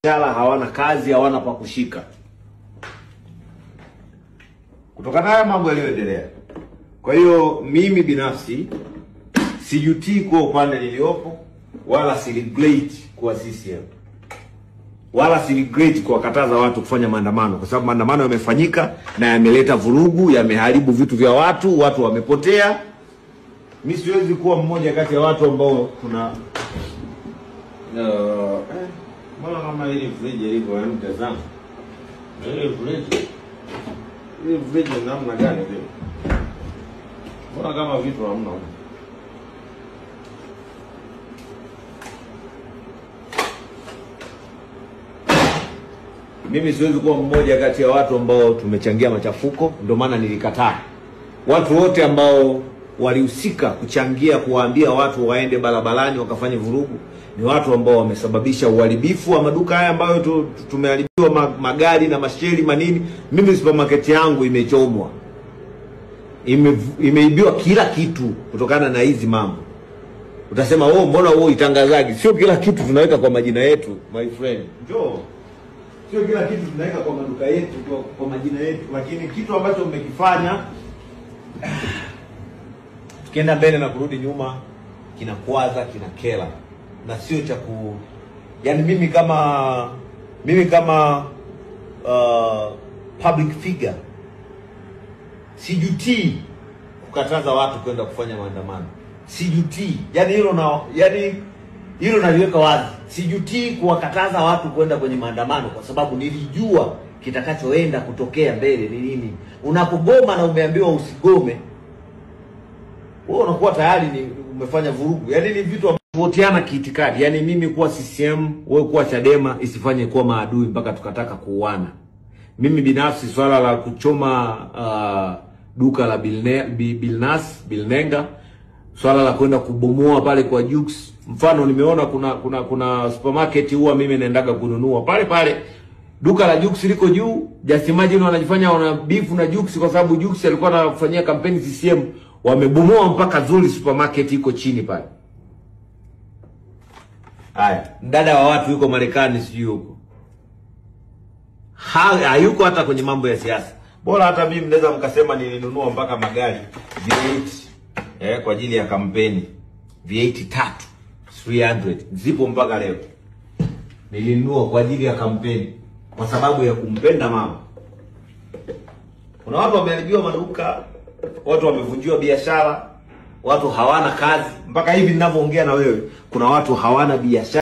biashara, hawana kazi, hawana pa kushika. Kutokana na mambo yaliyoendelea. Kwa hiyo mimi binafsi sijutii kwa upande niliopo, wala celebrate kwa CCM. Wala celebrate kwa kataza watu kufanya maandamano, kwa sababu maandamano yamefanyika na yameleta vurugu, yameharibu vitu vya watu, watu wamepotea. Mimi siwezi kuwa mmoja kati ya watu ambao kuna mbona kama hili fridge ilivyo mtazamo. Hili fridge namna gani hivi? Mbona kama vitu hamna huko? Mimi siwezi kuwa mmoja kati ya watu ambao tumechangia machafuko, ndio maana nilikataa. Watu wote ambao walihusika kuchangia kuwaambia watu waende barabarani wakafanye vurugu ni watu ambao wamesababisha uharibifu wa maduka haya ambayo tumeharibiwa magari na masheli manini. Mimi supermarket yangu imechomwa. Imeibiwa kila kitu kutokana na hizi mambo. Utasema mbona itangazaji? Sio kila kitu tunaweka kwa majina yetu, my friend. Njoo. Sio kila kitu tunaweka kwa maduka yetu kwa majina yetu, lakini kitu ambacho mmekifanya tukienda mbele na kurudi nyuma kinakwaza, kinakela, na sio cha yani mimi kama public figure sijutii kukataza watu kwenda kufanya maandamano. Sijutii. Hilo naliweka wazi. Sijutii kuwakataza watu kwenda kwenye maandamano kwa sababu nilijua kitakachoenda kutokea mbele ni nini. Unapogoma na umeambiwa usigome, wewe unakuwa tayari umefanya vurugu. Ni vitu tofautiana kiitikadi. Mimi kuwa CCM, wewe kuwa Chadema isifanye kuwa maadui mpaka tukataka kuuana. Mimi binafsi swala la kuchoma duka la Bilnenga, swala la kwenda kubomoa pale kwa Jux. Mfano nimeona kuna supermarket huwa mimi naendaga kununua pale duka la Jux liko juu. Just imagine wanajifanya wana beef na Jux kwa sababu Jux alikuwa anafanyia kampeni CCM, wamebomoa mpaka Zuri supermarket iko chini pale. Haya, mdada wa watu yuko Marekani sijui huko. Hayuko hata kwenye mambo ya siasa. Bora hata mimi mnaweza mkasema nilinunua mpaka magari V8 kwa ajili ya kampeni. V8 300 zipo mpaka leo. Nilinunua kwa ajili ya kampeni kwa sababu ya kumpenda mama. Kuna watu wameharibiwa maduka, watu wamevunjiwa biashara, watu hawana kazi. Mpaka hivi ninavyoongea na wewe, kuna watu hawana biashara.